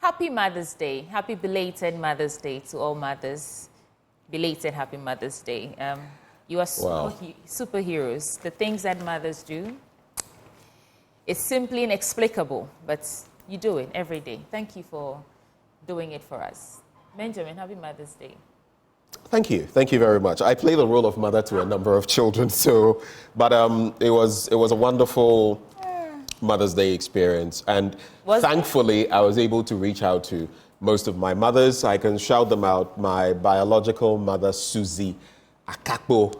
Happy Mother's Day. Happy belated Mother's Day to all mothers. Belated Happy Mother's Day. You are superheroes. The things that mothers do, it's simply inexplicable, but you do it every day. Thank you for doing it for us. Benjamin, Happy Mother's Day. Thank you. Thank you very much. I play the role of mother to a number of children, but it was a wonderful Mother's Day experience. And thankfully, I was able to reach out to most of my mothers. I can shout them out. My biological mother, Susie Akakbo.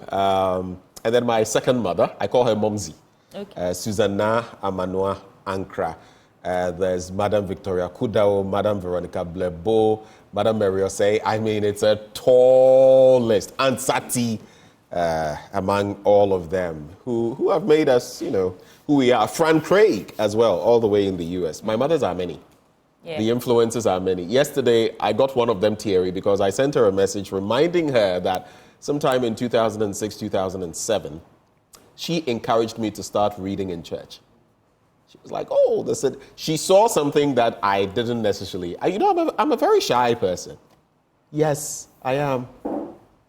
And then my second mother, I call her Momzi. Okay. Susanna Amanua Ankra. There's Madam Victoria Kudao, Madam Veronica Blebo, Madam Mariose. I mean, it's a tall list. And Sati among all of them who have made us, who we are. Fran Craig as well, all the way in the US. My mothers are many. Yeah. The influences are many. Yesterday, I got one of them teary because I sent her a message reminding her that sometime in 2006, 2007, she encouraged me to start reading in church. She was like, oh, they said, she saw something that I didn't necessarily. I'm a very shy person. Yes, I am.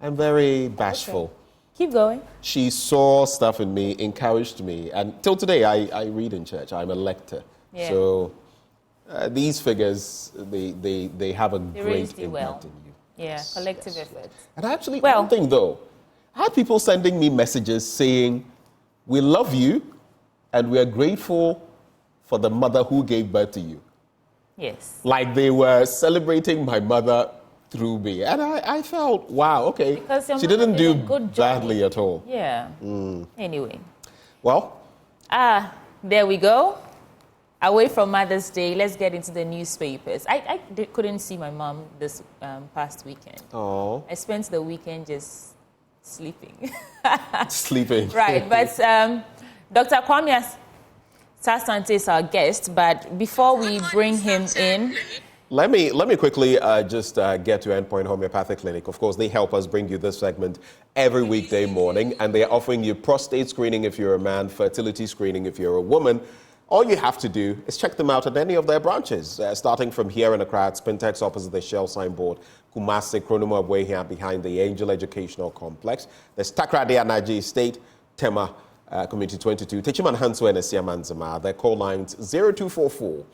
I'm very bashful. Okay. Keep going. She saw stuff in me, encouraged me. And till today, I read in church. I'm a lector. Yeah. So these figures, they have a great impact in you. Yeah, collective effort. And actually, one thing though, I had people sending me messages saying, we love you and we are grateful for the mother who gave birth to you. Yes. Like they were celebrating my mother through me. And I felt, wow, okay. She didn't do badly at all. Yeah. Anyway. Well. There we go. Away from Mother's Day, let's get into the newspapers. I couldn't see my mom this past weekend. Oh. I spent the weekend just sleeping. Sleeping. Right, but Dr. Kwame Asasante is our guest, but before we bring him in... Let me quickly just get to Endpoint Homeopathic Clinic. Of course, they help us bring you this segment every weekday morning, and they're offering you prostate screening if you're a man, fertility screening if you're a woman. All you have to do is check them out at any of their branches, starting from here in Accra at Spintex opposite the Shell signboard, Kumasi, Kronomo Abwe here behind the Angel Educational Complex. There's Takrade Anaji Estate, Tema Community 22, Techiman Hansu and Esiamanzama. Their call lines 0244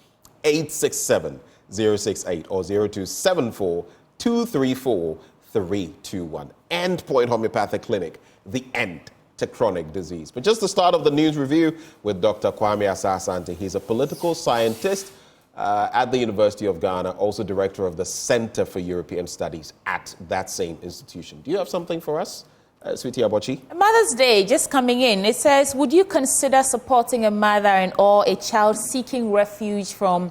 867 068 or 0274 234 321. Endpoint Homeopathic Clinic, the end to chronic disease. But just the start of the news review with Dr. Kwame Asasante. He's a political scientist at the University of Ghana, also director of the Center for European Studies at that same institution. Do you have something for us, Sweetie Abochi? Mother's Day just coming in. It says, would you consider supporting a mother and or a child seeking refuge from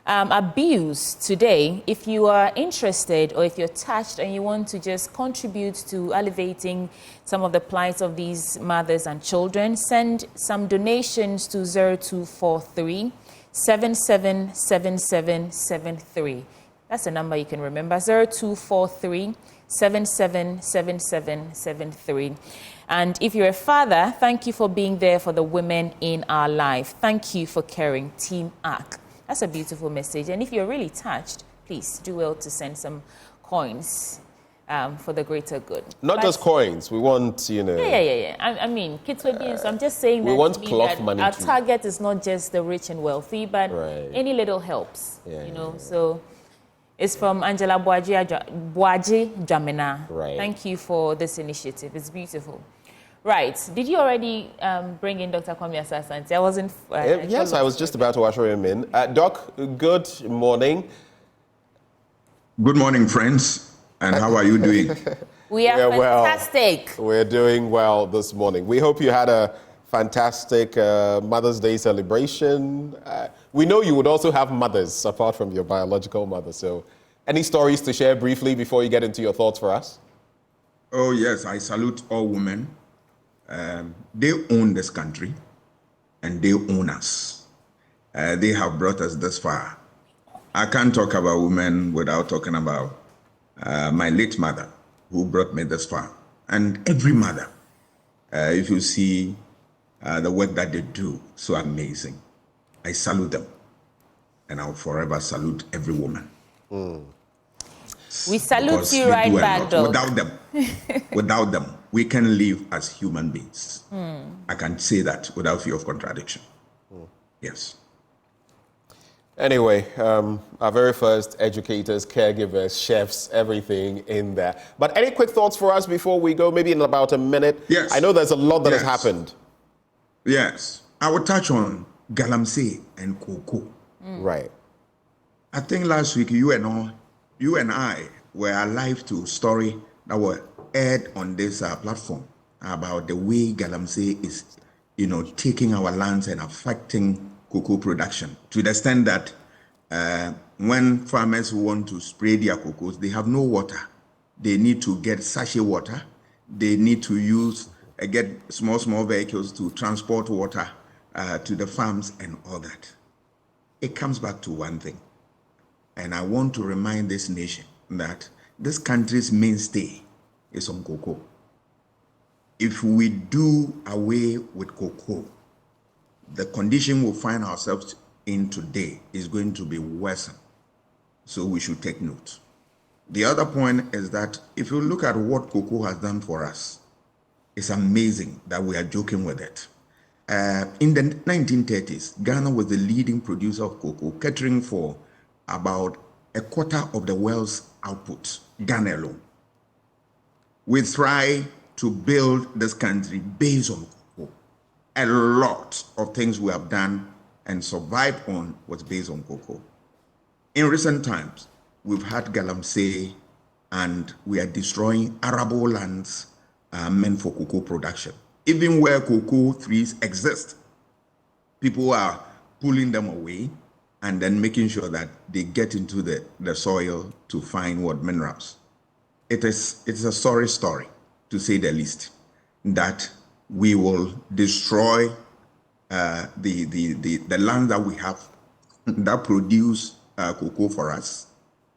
abuse today? If you are interested or if you're touched and you want to just contribute to alleviating some of the plights of these mothers and children, send some donations to 0243 777773. That's a number you can remember, 0243 777773. And if you're a father, thank you for being there for the women in our life. Thank you for caring. Team ARC. That's a beautiful message. And if you're really touched, please do well to send some coins for the greater good. Not just coins. We want, Yeah. I mean, kids will be. So I'm just saying that we want cloth money our too. target is not just the rich and wealthy, but any little helps. So it's from Angela Boaji Jamina. Right. Thank you for this initiative. It's beautiful. Right. Did you already bring in Dr. Kwame Asasante? I wasn't... yes, I was just about to usher him in. Doc, good morning. Good morning, friends. And how are you doing? We are fantastic. Well. We're doing well this morning. We hope you had a fantastic Mother's Day celebration. We know you would also have mothers apart from your biological mother. So any stories to share briefly before you get into your thoughts for us? Oh, yes. I salute all women. They own this country and they own us. They have brought us this far. I can't talk about women without talking about my late mother who brought me this far. And every mother, if you see the work that they do, so amazing. I salute them. and I'll forever salute every woman. We salute Because you they right do a back, lot. Doc. Without them, we can live as human beings. I can say that without fear of contradiction. Yes. Anyway, our very first educators, caregivers, chefs, everything in there. But any quick thoughts for us before we go, maybe in about a minute? Yes. I know there's a lot that has Yes. happened. Yes. I will touch on Galamsey and Kuokuom. Right. I think last week you and I were alive to a story that were aired on this platform about the way Galamsey is, taking our lands and affecting cocoa production to the extent that when farmers want to spray their cocoas, they have no water. They need to get sachet water. They need to get small vehicles to transport water to the farms and all that. It comes back to one thing. And I want to remind this nation that this country's mainstay is on cocoa. If we do away with cocoa, the condition we'll find ourselves in today is going to be worse. So we should take note. The other point is that if you look at what cocoa has done for us, it's amazing that we are joking with it. In the 1930s, Ghana was the leading producer of cocoa, catering for about a quarter of the world's output, Ghana alone. We try to build this country based on cocoa. A lot of things we have done and survived on was based on cocoa. In recent times, we've had Galamsey and we are destroying arable lands meant for cocoa production. Even where cocoa trees exist, people are pulling them away and then making sure that they get into the soil to find what minerals. It's a sorry story, to say the least, that we will destroy the land that we have that produce cocoa for us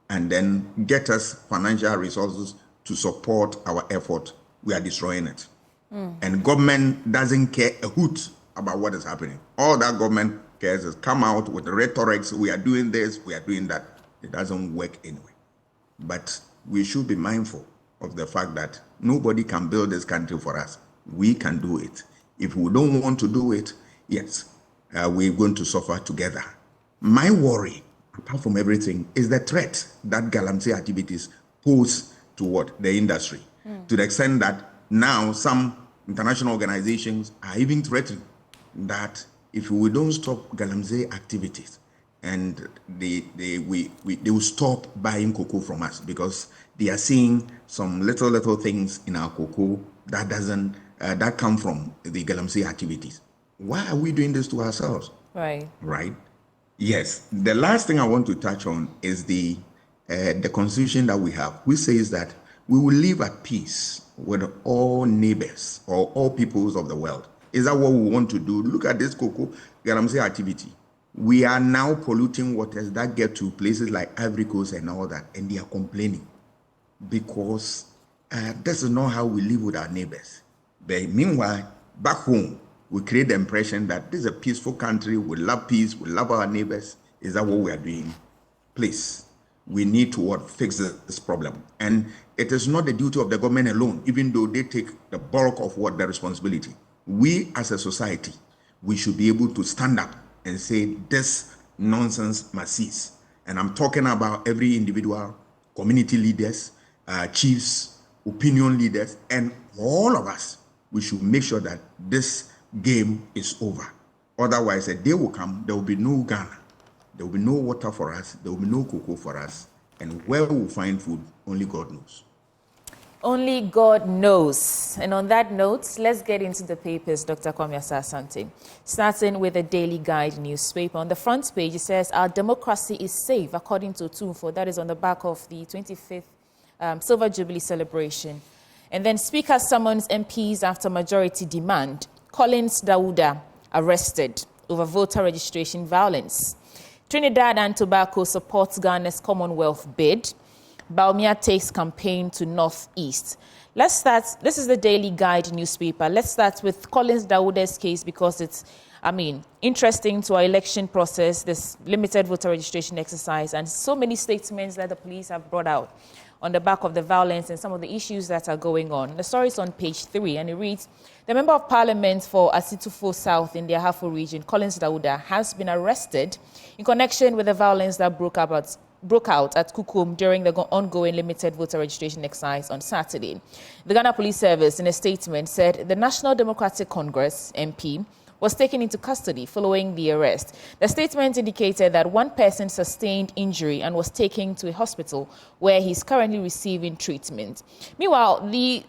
and then get us financial resources to support our effort. We are destroying it. And government doesn't care a hoot about what is happening. All that government cares is come out with the rhetorics, we are doing this, we are doing that. It doesn't work anyway. But we should be mindful of the fact that nobody can build this country for us. We can do it. If we don't want to do it, yes, we're going to suffer together. My worry, apart from everything, is the threat that Galamsey activities pose to the industry, to the extent that now some international organizations are even threatening that if we don't stop Galamsey activities, and they will stop buying cocoa from us because they are seeing some little things in our cocoa that come from the Galamsey activities. Why are we doing this to ourselves? Right. Yes. The last thing I want to touch on is the constitution that we have, which says that we will live at peace with all neighbors or all peoples of the world. Is that what we want to do? Look at this cocoa Galamsey activity. We are now polluting waters that get to places like Ivory Coast and all that, and they are complaining because this is not how we live with our neighbors. But meanwhile, back home, we create the impression that this is a peaceful country, we love peace, we love our neighbors. Is that what we are doing? Please, we need to fix this problem. And it is not the duty of the government alone, even though they take the bulk of the responsibility. We as a society, we should be able to stand up and say this nonsense must cease. And I'm talking about every individual, community leaders, chiefs, opinion leaders, and all of us. We should make sure that this game is over. Otherwise, a day will come, there will be no Ghana. There will be no water for us. There will be no cocoa for us. And where we will find food, only God knows. Only God knows. And on that note, let's get into the papers, Dr. Kwame Asante. Starting with the Daily Guide newspaper. On the front page, it says, our democracy is safe, according to Tumfo. That is on the back of the 25th Silver Jubilee celebration. And then Speaker summons MPs after majority demand. Collins Dauda arrested over voter registration violence. Trinidad and Tobago supports Ghana's Commonwealth bid. Baumia takes campaign to Northeast. Let's start. This is the Daily Guide newspaper. Let's start with Collins Dauda's case because it's interesting to our election process, this limited voter registration exercise, and so many statements that the police have brought out on the back of the violence and some of the issues that are going on. The story is on page 3, and it reads, the Member of Parliament for Asitufo South in the Ahafo region, Collins Dauda, has been arrested in connection with the violence that broke out at Kuokuom during the ongoing limited voter registration exercise on Saturday. The Ghana Police Service, in a statement, said the National Democratic Congress MP was taken into custody following the arrest. The statement indicated that one person sustained injury and was taken to a hospital where he's currently receiving treatment. Meanwhile, the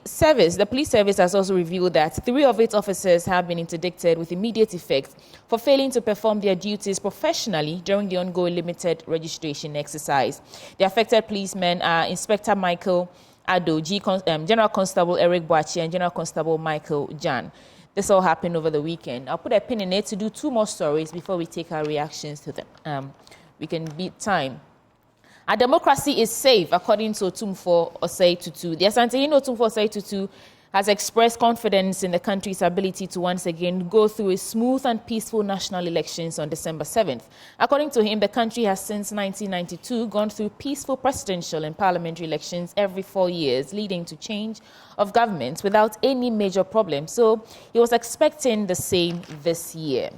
police service has also revealed that 3 of its officers have been interdicted with immediate effect for failing to perform their duties professionally during the ongoing limited registration exercise. The affected policemen are Inspector Michael Ado, General Constable Eric Boachi, and General Constable Michael Jan. This all happened over the weekend. I'll put a pin in it to do 2 more stories before we take our reactions to them. We can beat time. Our democracy is safe, according to Otumfuo Osei Tutu. The Asantehene Otumfuo Osei Tutu has expressed confidence in the country's ability to once again go through a smooth and peaceful national elections on December 7th. According to him, the country has since 1992 gone through peaceful presidential and parliamentary elections every 4 years, leading to change of government without any major problem. So he was expecting the same this year.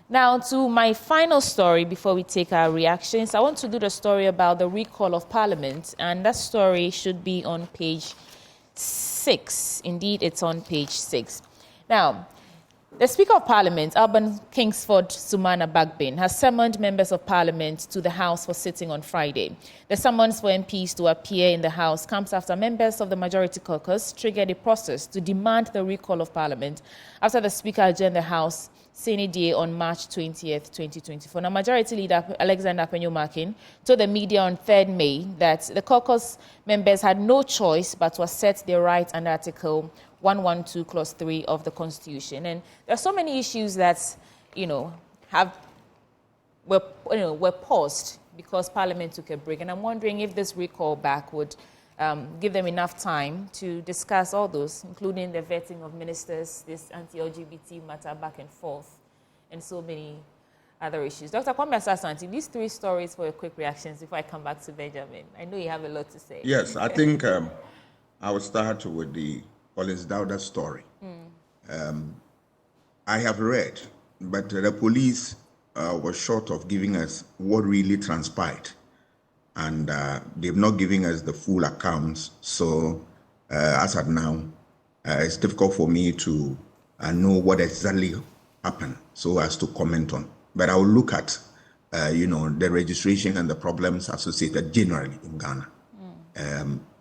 Now, to my final story before we take our reactions, I want to do the story about the recall of Parliament, and that story should be on page 6. Indeed, it's on page 6. Now, the Speaker of Parliament, Alban Kingsford Sumana Bagbin, has summoned members of Parliament to the House for sitting on Friday. The summons for MPs to appear in the House comes after members of the Majority Caucus triggered a process to demand the recall of Parliament after the Speaker adjourned the House Senate Day on March 20th, 2024. Now, Majority Leader Alexander Penyo-Markin told the media on 3rd May that the caucus members had no choice but to assert their right under Article 112, Clause 3 of the Constitution. And there are so many issues that, were paused because Parliament took a break. And I'm wondering if this recall back would give them enough time to discuss all those, including the vetting of ministers, this anti-LGBT matter back and forth, and so many other issues. Dr. Kwame Asante, these 3 stories for your quick reactions before I come back to Benjamin. I know you have a lot to say. Yes, I think I will start with the Collins Dauda story. I have read, but the police was short of giving us what really transpired. And they've not given us the full accounts. So as at now, it's difficult for me to know what exactly happened so as to comment on. But I will look at, the registration and the problems associated generally in Ghana.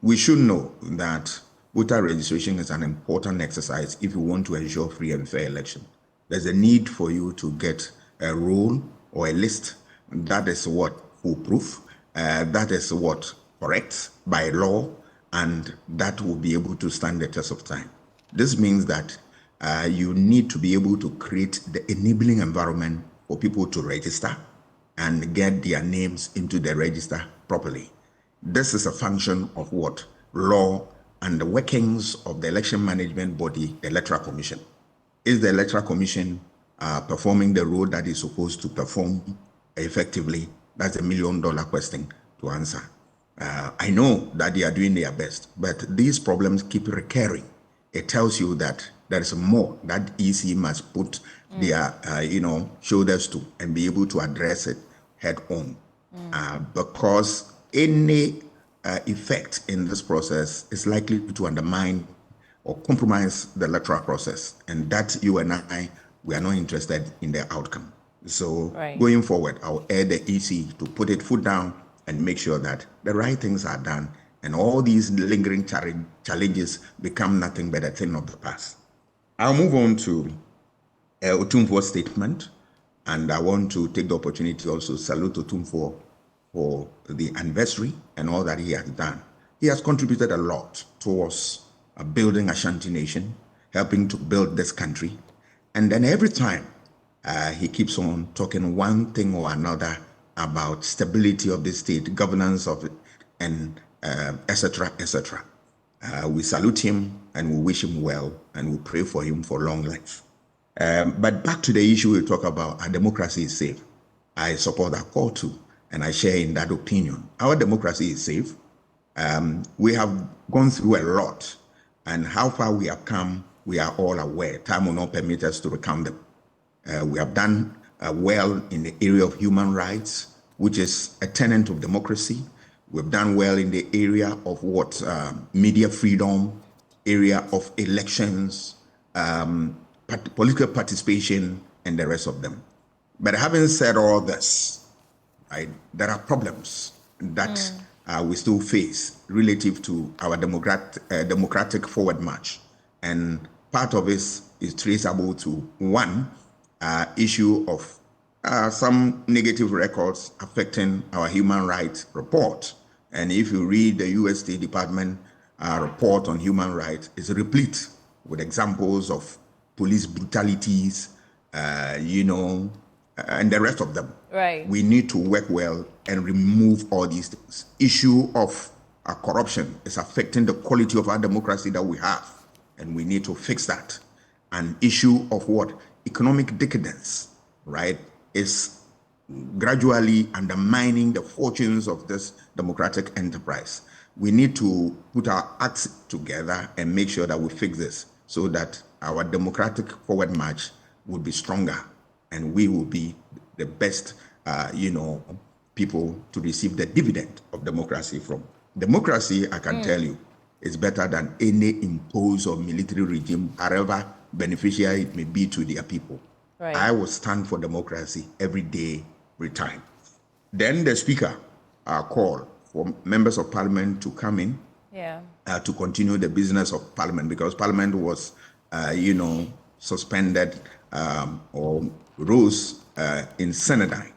We should know that voter registration is an important exercise if you want to ensure free and fair election. There's a need for you to get a roll or a list. That is what foolproof. That is what correct by law, and that will be able to stand the test of time. This means that you need to be able to create the enabling environment for people to register and get their names into the register properly. This is a function of what? Law and the workings of the election management body, the Electoral Commission. Is the Electoral Commission performing the role that it's supposed to perform effectively? That's $1 million question to answer. I know that they are doing their best, but these problems keep recurring. It tells you that there is more that EC must put their, shoulders to and be able to address it head on. Because any effect in this process is likely to undermine or compromise the electoral process. And that you and I, we are not interested in the outcome. So going forward, I'll urge the EC to put its foot down and make sure that the right things are done and all these lingering challenges become nothing but a thing of the past. I'll move on to Otumfuo's statement, and I want to take the opportunity to also salute Otumfuo for the anniversary and all that he has done. He has contributed a lot towards building Ashanti Nation, helping to build this country, and then every time he keeps on talking one thing or another about stability of the state, governance of it, and etc., etc. We salute him and we wish him well and we pray for him for long life. But back to the issue we talk about, our democracy is safe. I support that call too, and I share in that opinion. Our democracy is safe. We have gone through a lot, and how far we have come, we are all aware. Time will not permit us to recount them. We have done well in the area of human rights, which is a tenet of democracy. We've done well in the area of media freedom, area of elections, political participation, and the rest of them. But having said all this, right, there are problems that we still face relative to our democratic forward march. And part of it is traceable to one issue of some negative records affecting our human rights report. And if you read the U.S. State Department report on human rights, it's replete with examples of police brutalities, and the rest of them. Right. We need to work well and remove all these things. Issue of corruption is affecting the quality of our democracy that we have, and we need to fix that. An issue of economic decadence, right, is gradually undermining the fortunes of this democratic enterprise. We need to put our acts together and make sure that we fix this so that our democratic forward march will be stronger and we will be the best, people to receive the dividend of democracy from. Democracy, I can tell you, is better than any imposed or military regime, however beneficial it may be to their people. Right. I will stand for democracy every day, every time. Then the speaker called for members of parliament to come in to continue the business of parliament because parliament was, suspended or rose in Senate.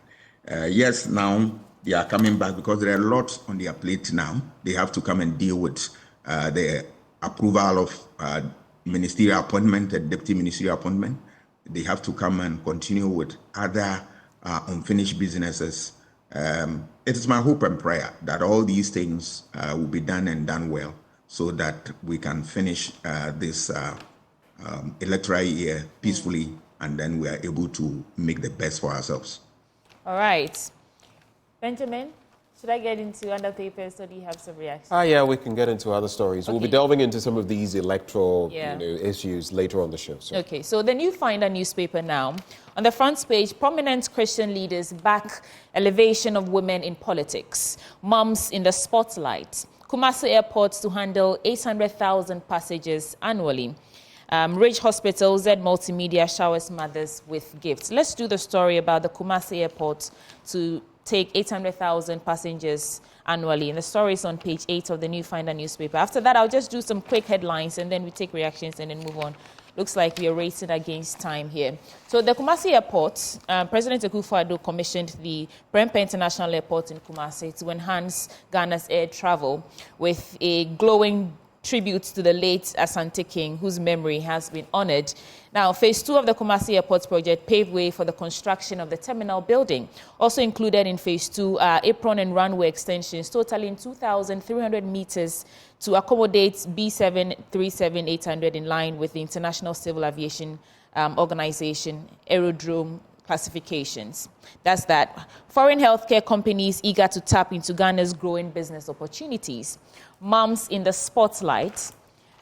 Yes, now they are coming back because there are lots on their plate now. They have to come and deal with the approval of ministerial appointment and deputy ministerial appointment. They have to come and continue with other unfinished businesses. It is my hope and prayer that all these things will be done and done well so that we can finish this electoral year peacefully and then we are able to make the best for ourselves. All right. Benjamin, should I get into other papers or do you have some reactions? Yeah, we can get into other stories. Okay. We'll be delving into some of these electoral issues later on the show. So. Okay, so the New Finder newspaper now. On the front page, prominent Christian leaders back elevation of women in politics. Moms in the spotlight. Kumasi airports to handle 800,000 passengers annually. Ridge Hospital, Z Multimedia showers mothers with gifts. Let's do the story about the Kumasi airport to take 800,000 passengers annually. And the story is on page 8 of the New Finder newspaper. After that, I'll just do some quick headlines and then we take reactions and then move on. Looks like we are racing against time here. So the Kumasi airport, President Akufo-Addo commissioned the Prempeh International Airport in Kumasi to enhance Ghana's air travel with a glowing tribute to the late Asante King, whose memory has been honored. Now, phase 2 of the Kumasi Airport project paved way for the construction of the terminal building. Also included in phase 2 are apron and runway extensions totaling 2,300 meters to accommodate B737-800 in line with the International Civil Aviation Organization aerodrome classifications. That's that. Foreign healthcare companies eager to tap into Ghana's growing business opportunities. Moms in the spotlight.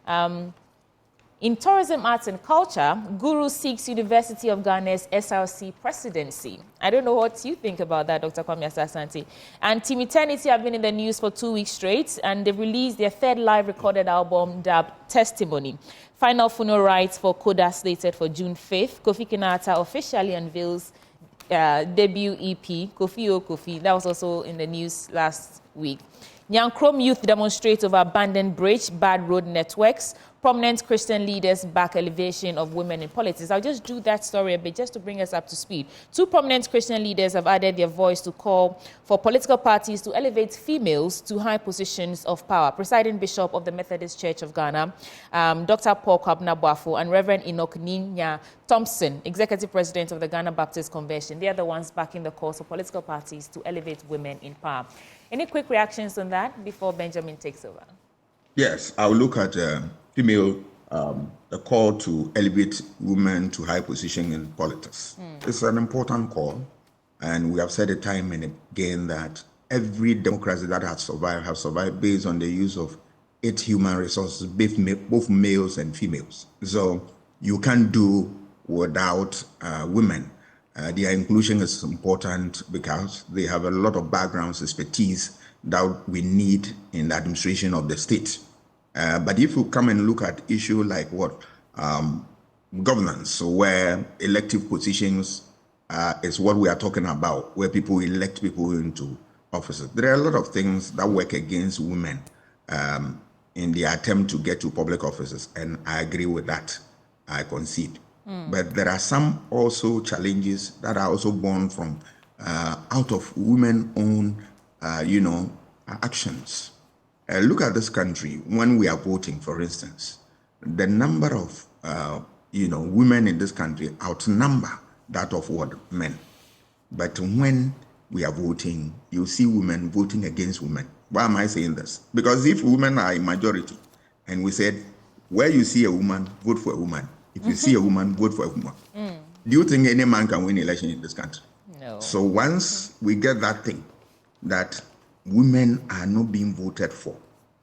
In tourism, arts and culture, Guru seeks University of Ghana's SRC presidency. I don't know what you think about that, Dr. Kwame Asante. And Team Eternity have been in the news for 2 weeks straight, and they've released their third live recorded album, dubbed Testimony. Final funeral rites for Koda slated for June 5th. Kofi Kinata officially unveils debut EP, Kofi O Kofi. That was also in the news last week. Nyankrom youth demonstrate over abandoned bridge, bad road networks. Prominent Christian leaders back elevation of women in politics. I'll just do that story a bit just to bring us up to speed. 2 prominent Christian leaders have added their voice to call for political parties to elevate females to high positions of power. Presiding Bishop of the Methodist Church of Ghana, Dr. Paul Kwabena-Boafo, and Reverend Enoch Ninya Thompson, Executive President of the Ghana Baptist Convention. They are the ones backing the calls for political parties to elevate women in power. Any quick reactions on that before Benjamin takes over? Yes, I'll look at female the call to elevate women to high position in politics. It's an important call, and we have said it time and again that every democracy that has survived based on the use of its human resources, both males and females. So you can't do without women. Their inclusion is important because they have a lot of backgrounds, expertise that we need in the administration of the state. But if you come and look at issues like governance, where elective positions is what we are talking about, where people elect people into offices, there are a lot of things that work against women in the attempt to get to public offices, and I agree with that. I concede. But there are some also challenges that are also born from out of women-owned, actions. Look at this country. When we are voting, for instance, the number of women in this country outnumber that of men. But when we are voting, you see women voting against women. Why am I saying this? Because if women are a majority, and we said, where you see a woman, vote for a woman. If you see a woman, vote for a woman. Do you think any man can win election in this country? No. So once we get that thing, that women are not being voted for,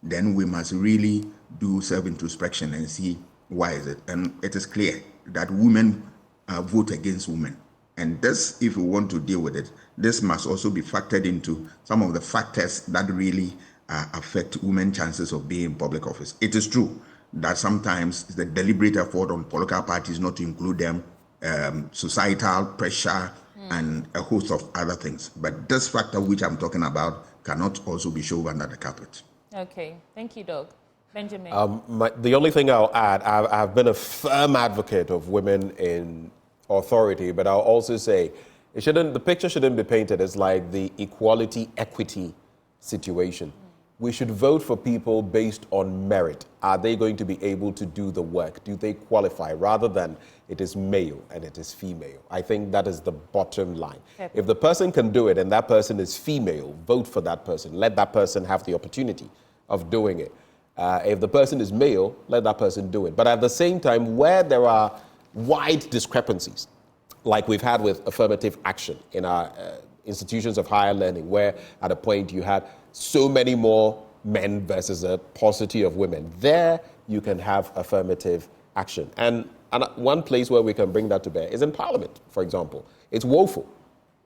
then we must really do self-introspection and see why is it. And it is clear that women vote against women. And this, if we want to deal with it, this must also be factored into some of the factors that really affect women's chances of being in public office. It is true that sometimes it's the deliberate effort on political parties not to include them, societal pressure, and a host of other things. But this factor which I'm talking about cannot also be shoved under the carpet. Okay, thank you, Doug. Benjamin. The only thing I'll add, I've been a firm advocate of women in authority, but I'll also say the picture shouldn't be painted as like the equality, equity situation. We should vote for people based on merit. Are they going to be able to do the work? Do they qualify? Rather than it is male and it is female. I think that is the bottom line. Okay. If the person can do it and that person is female, vote for that person. Let that person have the opportunity of doing it. If the person is male, let that person do it. But at the same time, where there are wide discrepancies, like we've had with affirmative action in our institutions of higher learning, where at a point you had so many more men versus a paucity of women. There you can have affirmative action. And one place where we can bring that to bear is in Parliament, for example. It's woeful.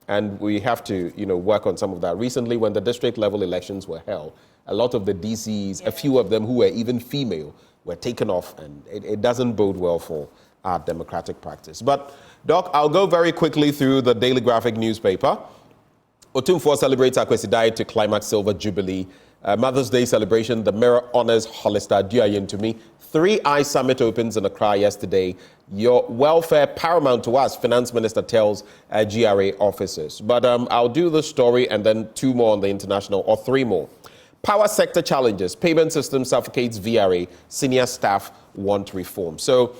And we have to, work on some of that. Recently, when the district level elections were held, a lot of the DCs, a few of them who were even female, were taken off, and it doesn't bode well for our democratic practice. But, Doc, I'll go very quickly through the Daily Graphic newspaper. Otumfuo celebrates Akwesi to climax Silver Jubilee. Mother's Day celebration, the Mirror honors Hollister Duayentumi. 3i Summit opens in Accra yesterday. Your welfare paramount to us, Finance Minister tells GRA officers. But I'll do the story and then two more on the international, or three more. Power sector challenges. Payment system suffocates VRA. Senior staff want reform. So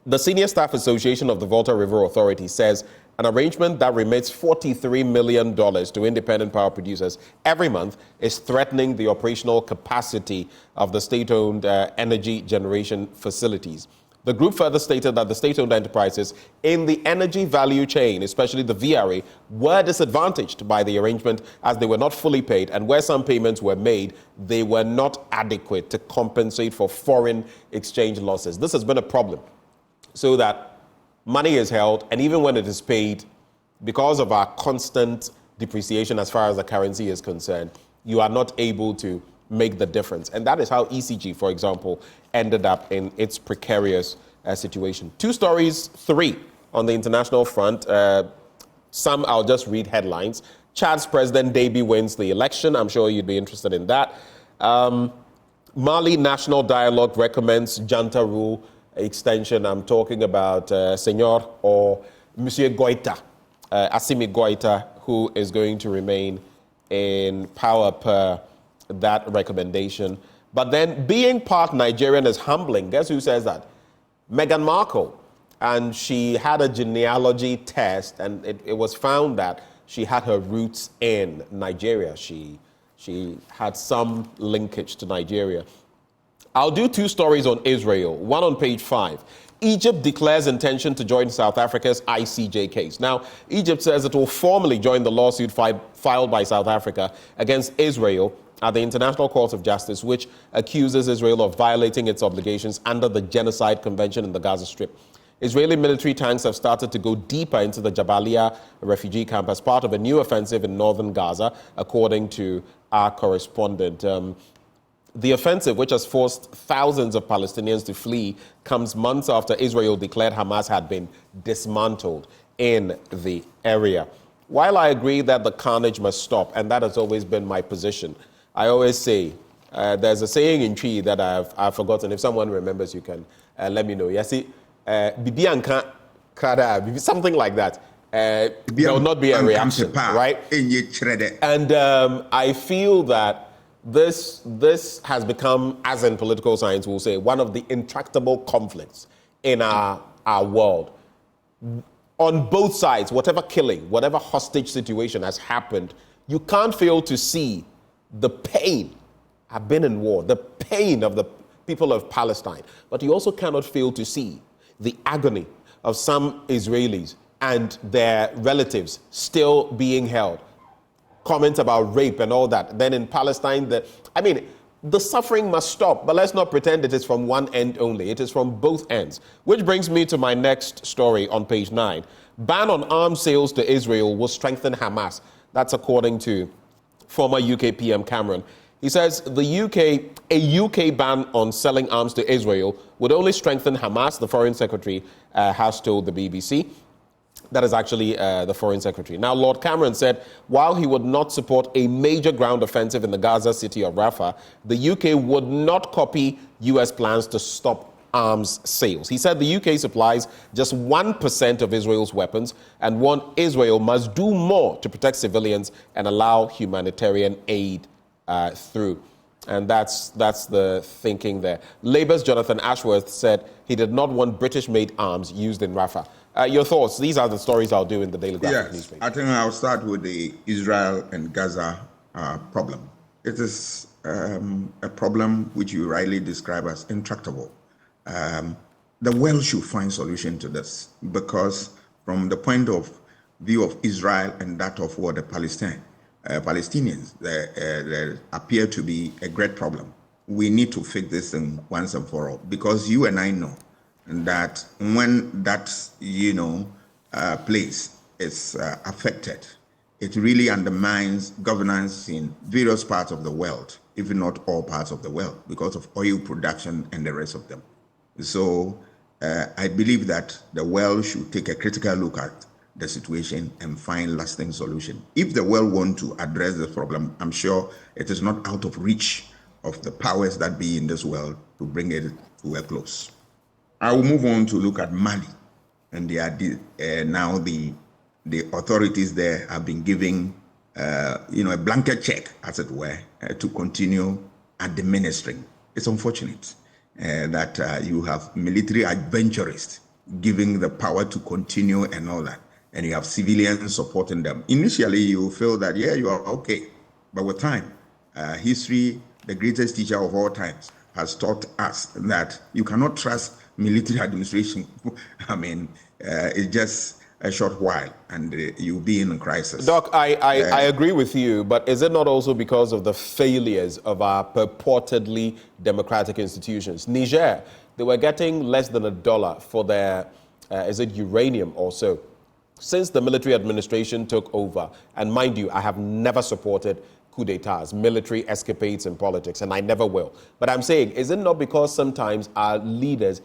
the Senior Staff Association of the Volta River Authority says an arrangement that remits $43 million to independent power producers every month is threatening the operational capacity of the state-owned energy generation facilities. The group further stated that the state-owned enterprises in the energy value chain, especially the VRA, were disadvantaged by the arrangement as they were not fully paid, and where some payments were made, they were not adequate to compensate for foreign exchange losses. This has been a problem, so that money is held, and even when it is paid, because of our constant depreciation as far as the currency is concerned, you are not able to make the difference. And that is how ECG, for example, ended up in its precarious situation. Two stories, three on the international front. Some I'll just read headlines. Chad's President Deby wins the election. I'm sure you'd be interested in that. Mali National Dialogue recommends junta rule extension. I'm talking about Senor or Monsieur Goita, Assimi Goita, who is going to remain in power per that recommendation. But then being part Nigerian is humbling. Guess who says that? Meghan Markle. And she had a genealogy test, and it was found that she had her roots in Nigeria. She had some linkage to Nigeria. I'll do two stories on Israel, one on page 5. Egypt declares intention to join South Africa's ICJ case. Now, Egypt says it will formally join the lawsuit filed by South Africa against Israel at the International Court of Justice, which accuses Israel of violating its obligations under the Genocide Convention in the Gaza Strip. Israeli military tanks have started to go deeper into the Jabalia refugee camp as part of a new offensive in northern Gaza, according to our correspondent. The offensive, which has forced thousands of Palestinians to flee, comes months after Israel declared Hamas had been dismantled in the area. While I agree that the carnage must stop, and that has always been my position, I always say, there's a saying in Tree that I've forgotten. If someone remembers, you can let me know. You see, something like that. There will not be a reaction, right? And I feel that this has become, as in political science we'll say, one of the intractable conflicts in our world. On both sides, whatever killing, whatever hostage situation has happened, you can't fail to see the pain. I've been in war, the pain of the people of Palestine. But you also cannot fail to see the agony of some Israelis and their relatives still being held. Comments about rape and all that. Then in Palestine, the suffering must stop, but let's not pretend it is from one end only. It is from both ends. Which brings me to my next story on page 9. Ban on arms sales to Israel will strengthen Hamas. That's according to former UK PM Cameron. He says a UK ban on selling arms to Israel would only strengthen Hamas, the foreign secretary has told the BBC. That is actually the foreign secretary. Now, Lord Cameron said while he would not support a major ground offensive in the Gaza city of Rafah, the UK would not copy US plans to stop arms sales. He said the UK supplies just 1% of Israel's weapons and warned Israel must do more to protect civilians and allow humanitarian aid through. And that's the thinking there. Labour's Jonathan Ashworth said he did not want British-made arms used in Rafah. Your thoughts? These are the stories I'll do in the Daily Graphic newspaper. I think I'll start with the Israel and Gaza problem. It is a problem which you rightly describe as intractable. The world should find solution to this because from the point of view of Israel and that of what the Palestinians, there appear to be a great problem. We need to fix this thing once and for all because you and I know that when that, place is affected, it really undermines governance in various parts of the world, if not all parts of the world, because of oil production and the rest of them. So I believe that the world should take a critical look at the situation and find lasting solution. If the world want to address the problem, I'm sure it is not out of reach of the powers that be in this world to bring it to a close. I will move on to look at Mali, and now the authorities there have been giving, a blanket check, as it were, to continue administering. It's unfortunate that you have military adventurers giving the power to continue and all that, and you have civilians supporting them. Initially, you feel that, you are okay, but with time, history, the greatest teacher of all times, has taught us that you cannot trust military administration. It's just a short while and you'll be in a crisis. Doc, I agree with you, but is it not also because of the failures of our purportedly democratic institutions? Niger, they were getting less than $1 for their, uranium or so. Since the military administration took over, and mind you, I have never supported coup d'etats, military escapades in politics, and I never will. But I'm saying, is it not because sometimes our leaders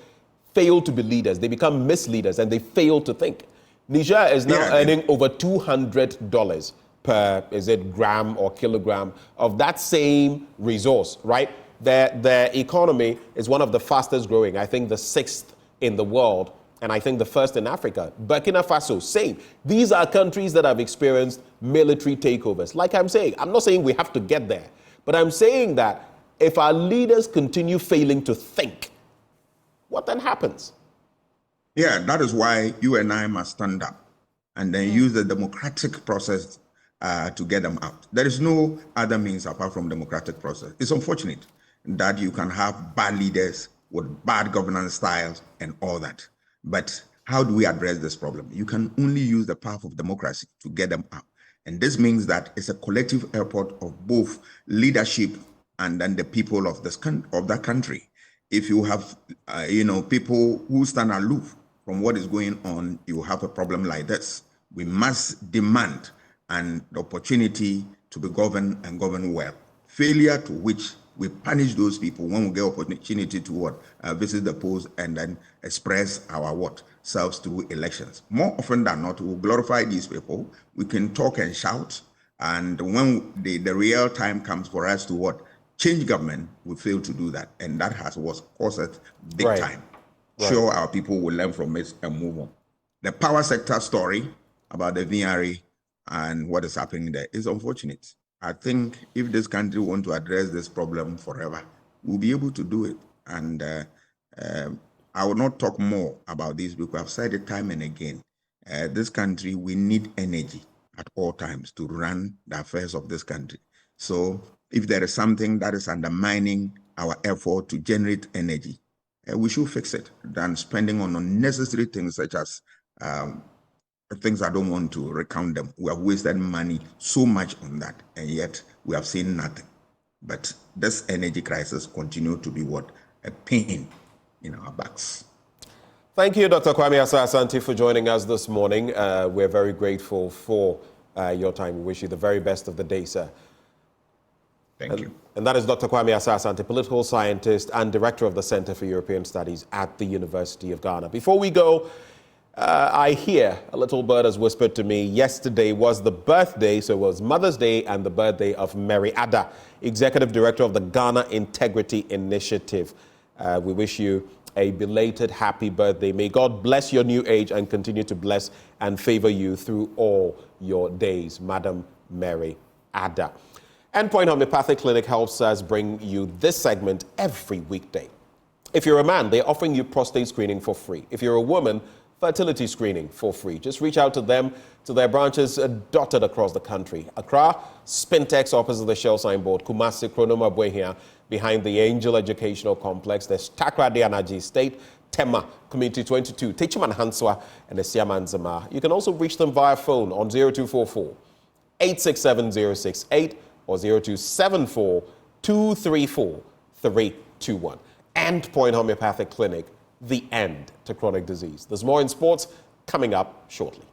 fail to be leaders, they become misleaders, and they fail to think? Niger is now earning over $200 per, gram or kilogram of that same resource, right? Their economy is one of the fastest growing, I think the 6th in the world, and I think the 1st in Africa. Burkina Faso, same. These are countries that have experienced military takeovers. Like I'm saying, I'm not saying we have to get there, but I'm saying that if our leaders continue failing to think, what then happens? Yeah, that is why you and I must stand up and then use the democratic process to get them out. There is no other means apart from democratic process. It's unfortunate that you can have bad leaders with bad governance styles and all that. But how do we address this problem? You can only use the path of democracy to get them out. And this means that it's a collective effort of both leadership and then the people of that country. If you have, people who stand aloof from what is going on, you have a problem like this. We must demand the opportunity to be governed and govern well. Failure to which we punish those people when we get opportunity to visit the polls and then express our selves through elections. More often than not, we glorify these people. We can talk and shout, and when the real time comes for us to change government, we fail to do that, and that has caused us big time. Right. Sure, our people will learn from it and move on. The power sector story about the VRA and what is happening there is unfortunate. I think if this country wants to address this problem forever, we'll be able to do it. And I will not talk more about this because I've said it time and again. This country, we need energy at all times to run the affairs of this country. So if there is something that is undermining our effort to generate energy, we should fix it than spending on unnecessary things such as things I don't want to recount them. We have wasted money so much on that, and yet we have seen nothing. But this energy crisis continues to be a pain in our backs. Thank you, Dr. Kwame Asah-Asante, for joining us this morning. We're very grateful for your time. We wish you the very best of the day, sir. Thank you. And that is Dr. Kwame Asah-Asante, political scientist and director of the Center for European Studies at the University of Ghana. Before we go, I hear a little bird has whispered to me yesterday was the birthday, so it was Mother's Day and the birthday of Mary Ada, Executive Director of the Ghana Integrity Initiative. We wish you a belated happy birthday. May God bless your new age and continue to bless and favor you through all your days, Madam Mary Ada. Endpoint Homeopathic Clinic helps us bring you this segment every weekday. If you're a man, they're offering you prostate screening for free. If you're a woman, fertility screening for free. Just reach out to them, to their branches dotted across the country. Accra, Spintex opposite the Shell signboard. Kumasi, Kronoma Buehia, behind the Angel Educational Complex. There's Takrade Anaji State, Tema, Community 22, Techiman Hanswa, and the Siaman Zama. You can also reach them via phone on 0244 867 or 0274 234 321. Endpoint Homeopathic Clinic, the end to chronic disease. There's more in sports coming up shortly.